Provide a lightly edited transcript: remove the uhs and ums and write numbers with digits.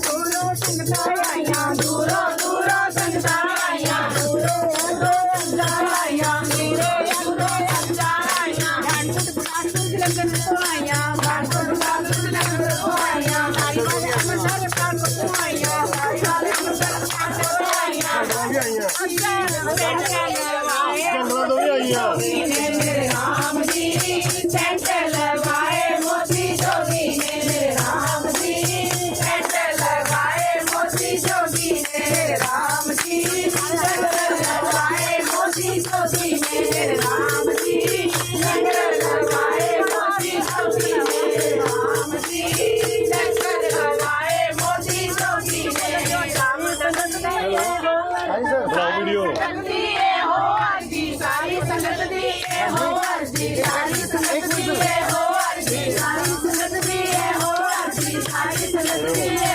दूरों संगतां आईयां दूरों दूरों संगतां आईयां दूरों दूरों आईयां मेरे दूरों आईयां कानपुर कानपुर लगन तो आईयां कानपुर कानपुर लगन तो आईयां सारी वाले अमृतसर कानपुर तो आईयां सारी वाले अमृतसर कानपुर तो आईयां मेरे राम जी टेंट लगाए मोती जोगी ने मेरे राम जी टेंट लगाए मोती जोगी ने मेरे राम जी टेंट लगाए मोती जोगी ने मेरे राम जी टेंट लगाए मोती जोगी ने मेरे राम जी टेंट लगाए मोती जोगी ने राम संगत ने वीडियो हो अर्जी सारी संगत दी हो अर्जी सारी संगत दी हो अर्जी सारी संगत दी हो अर्जी सारी संगत दी